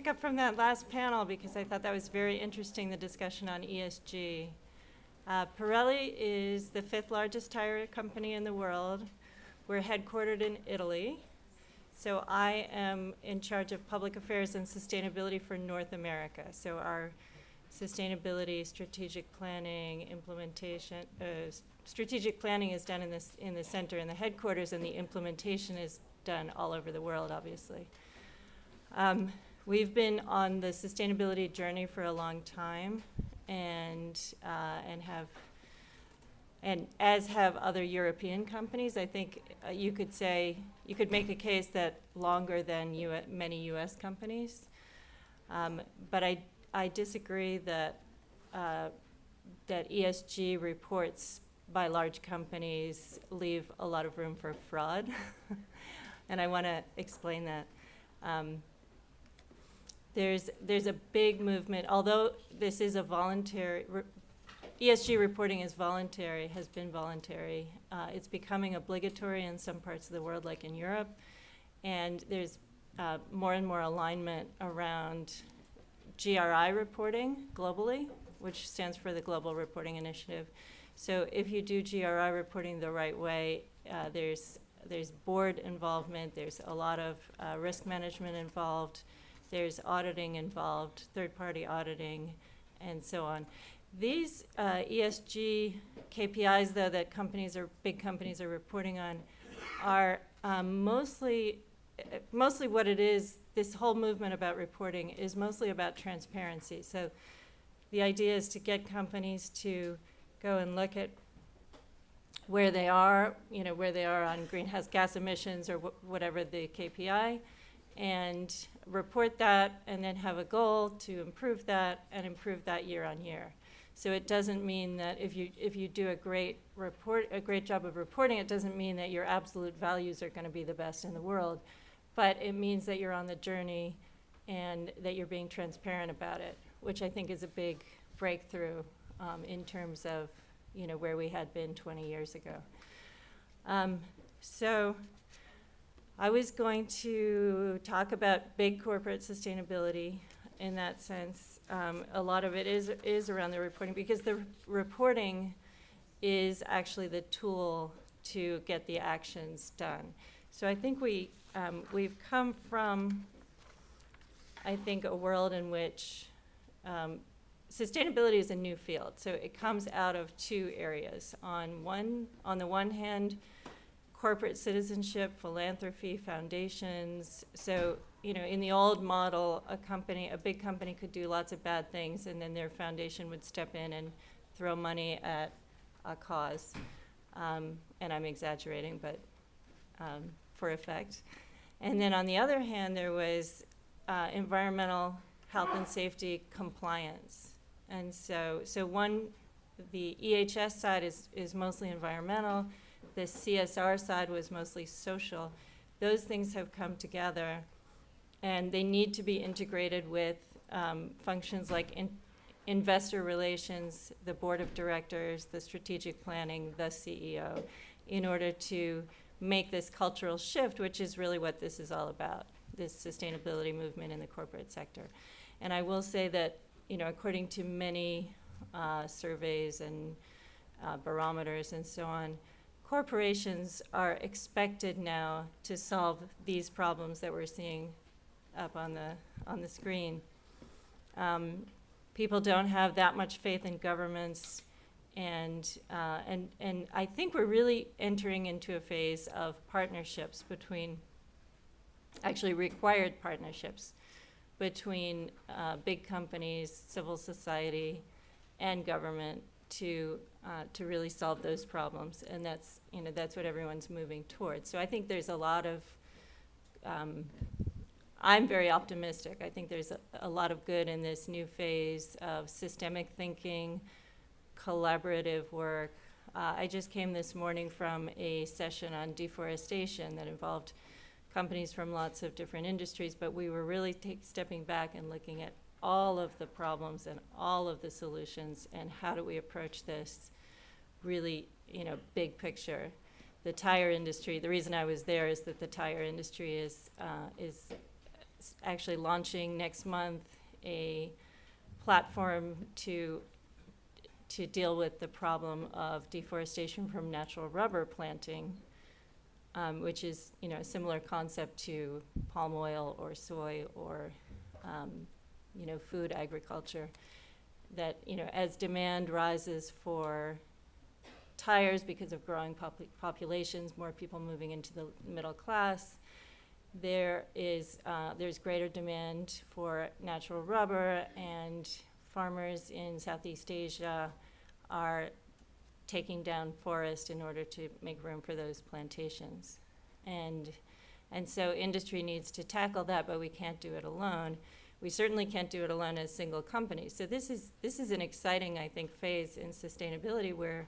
pick up from that last panel because I thought that was very interesting, the discussion on ESG. Pirelli is the 5th largest tire company in the world. We're headquartered in Italy. So I am in charge of public affairs and sustainability for North America. So our sustainability, strategic planning, implementation, strategic planning is done in the center, in the headquarters, and the implementation is done all over the world, obviously. We've been on the sustainability journey for a long time, and as have other European companies. I think you could make a case that longer than many U.S. companies. But I disagree that ESG reports by large companies leave a lot of room for fraud, and I want to explain that. There's a big movement, although this is a voluntary. ESG reporting is voluntary, has been voluntary. It's becoming obligatory in some parts of the world, like in Europe, and there's more and more alignment around GRI reporting globally, which stands for the Global Reporting Initiative. So if you do GRI reporting the right way, there's board involvement, there's a lot of risk management involved, there's auditing involved, third-party auditing, and so on. These ESG KPIs, though, that big companies are reporting on are mostly what it is. This whole movement about reporting is mostly about transparency. So the idea is to get companies to go and look at where they are on greenhouse gas emissions or whatever the KPI, and report that, and then have a goal to improve that and improve that year on year. So it doesn't mean that if you do a great job of reporting, it doesn't mean that your absolute values are going to be the best in the world, but it means that you're on the journey and that you're being transparent about it, which I think is a big breakthrough in terms of where we had been 20 years ago. So I was going to talk about big corporate sustainability in that sense. A lot of it is around the reporting, because the reporting is actually the tool to get the actions done. So I think we've come from, I think, a world in which sustainability is a new field. So it comes out of two areas. On the one hand, corporate citizenship, philanthropy, foundations. So, in the old model, a big company could do lots of bad things, and then their foundation would step in and throw money at a cause. And I'm exaggerating, but for effect. And then on the other hand, there was environmental health and safety compliance. And so the EHS side is mostly environmental. The CSR side was mostly social. Those things have come together, and they need to be integrated with functions like investor relations, the board of directors, the strategic planning, the CEO, in order to make this cultural shift, which is really what this is all about, this sustainability movement in the corporate sector. And I will say that, according to many surveys and barometers and so on, corporations are expected now to solve these problems that we're seeing up on the screen. People don't have that much faith in governments, and I think we're really entering into a phase of partnerships required partnerships between big companies, civil society, and government to really solve those problems, and that's what everyone's moving towards. So I think there's a lot of I'm very optimistic. I think there's a lot of good in this new phase of systemic thinking, collaborative work. I just came this morning from a session on deforestation that involved companies from lots of different industries, but we were really stepping back and looking at all of the problems and all of the solutions, and how do we approach this really, big picture. The tire industry, the reason I was there is that the tire industry is actually launching next month a platform to deal with the problem of deforestation from natural rubber planting, which is, a similar concept to palm oil or soy or, food agriculture. That, as demand rises for tires because of growing populations, more people moving into the middle class, there's greater demand for natural rubber, and farmers in Southeast Asia are taking down forest in order to make room for those plantations. And so industry needs to tackle that, but we can't do it alone. We certainly can't do it alone as single companies. So this is an exciting, I think, phase in sustainability where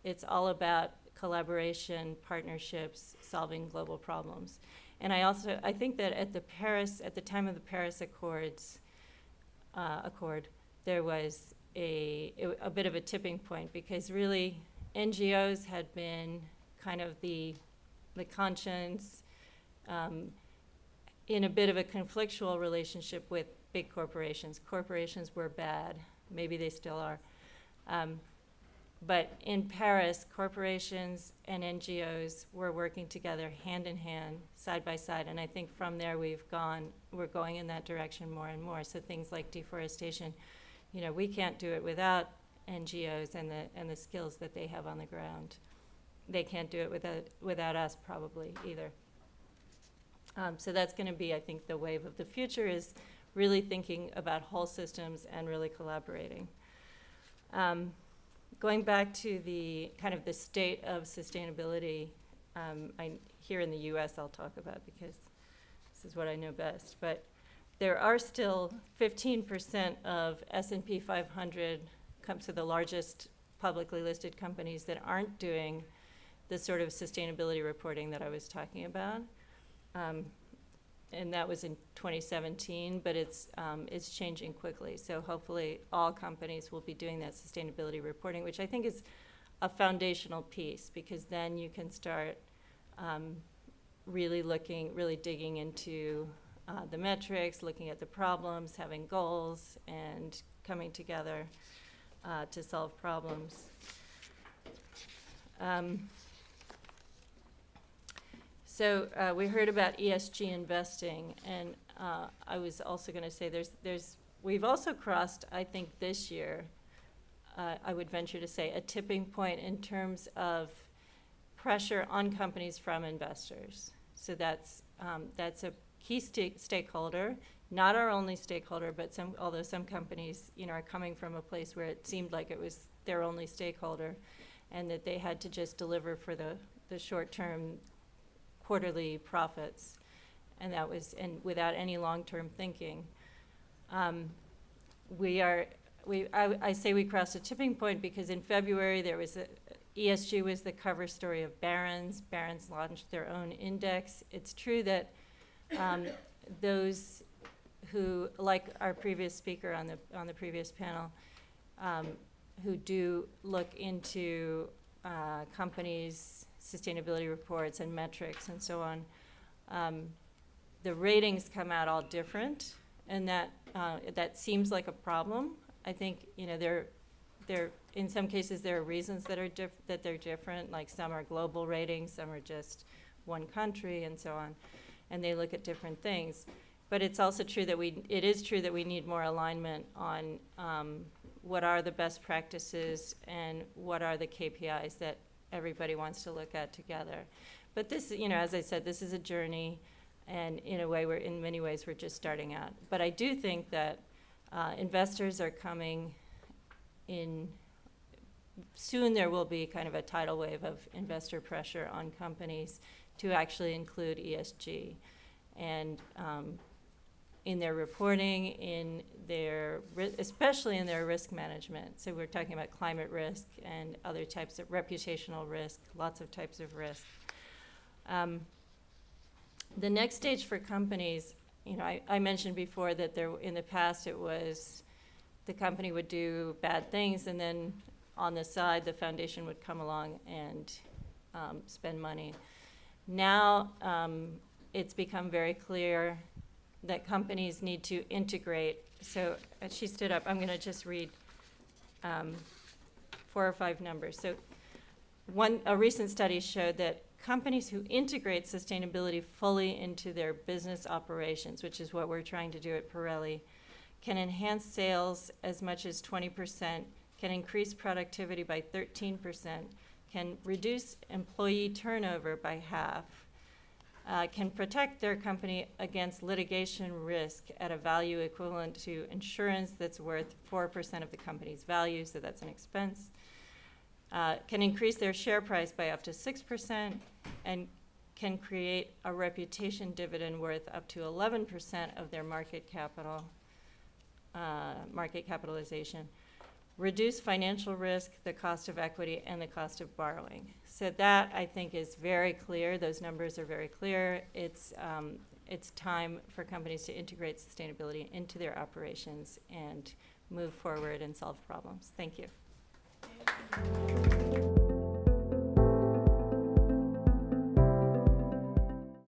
it's all about collaboration, partnerships, solving global problems. And I think that at the time of the Paris Accord, there was a bit of a tipping point, because really NGOs had been kind of the conscience in a bit of a conflictual relationship with big corporations. Corporations were bad. Maybe they still are. But in Paris, corporations and NGOs were working together hand in hand, side by side. And I think from there we're going in that direction more and more. So things like deforestation, we can't do it without NGOs and the skills that they have on the ground. They can't do it without us probably either. So that's going to be, I think, the wave of the future, is really thinking about whole systems and really collaborating. Going back to the kind of the state of sustainability, here in the US I'll talk about, because this is what I know best, but there are still 15% of S&P 500, so the largest publicly listed companies, that aren't doing the sort of sustainability reporting that I was talking about. And that was in 2017, but it's changing quickly. So hopefully all companies will be doing that sustainability reporting, which I think is a foundational piece, because then you can start really digging into the metrics, looking at the problems, having goals, and coming together to solve problems. So we heard about ESG investing, and I was also going to say we've also crossed, I think this year, I would venture to say, a tipping point in terms of pressure on companies from investors. So that's a key stakeholder, not our only stakeholder, but although some companies, are coming from a place where it seemed like it was their only stakeholder, and that they had to just deliver for the short-term quarterly profits, and without any long-term thinking. I say we crossed a tipping point because in February ESG was the cover story of Barron's. Barron's launched their own index. It's true that those who, like our previous speaker on the previous panel, who do look into companies' sustainability reports and metrics and so on, the ratings come out all different, and that seems like a problem. I think there in some cases there are reasons that they're different. Like some are global ratings, some are just one country, and so on, and they look at different things. But it's also true that it is true that we need more alignment on what are the best practices and what are the KPIs that everybody wants to look at together. But this, as I said, this is a journey, and in many ways we're just starting out. But I do think that investors are coming in. Soon there will be kind of a tidal wave of investor pressure on companies to actually include ESG, and in their reporting, especially in their risk management. So we're talking about climate risk and other types of reputational risk, lots of types of risk. The next stage for companies, I mentioned before that in the past it was the company would do bad things, and then on the side the foundation would come along and spend money. Now it's become very clear that companies need to integrate. So she stood up. I'm going to just read 4 or 5 numbers. So a recent study showed that companies who integrate sustainability fully into their business operations, which is what we're trying to do at Pirelli, can enhance sales as much as 20%, can increase productivity by 13%, can reduce employee turnover by half, can protect their company against litigation risk at a value equivalent to insurance that's worth 4% of the company's value, so that's an expense, can increase their share price by up to 6%, and can create a reputation dividend worth up to 11% of their market capitalization, reduce financial risk, the cost of equity, and the cost of borrowing. So that, I think, is very clear. Those numbers are very clear. It's time for companies to integrate sustainability into their operations and move forward and solve problems. Thank you.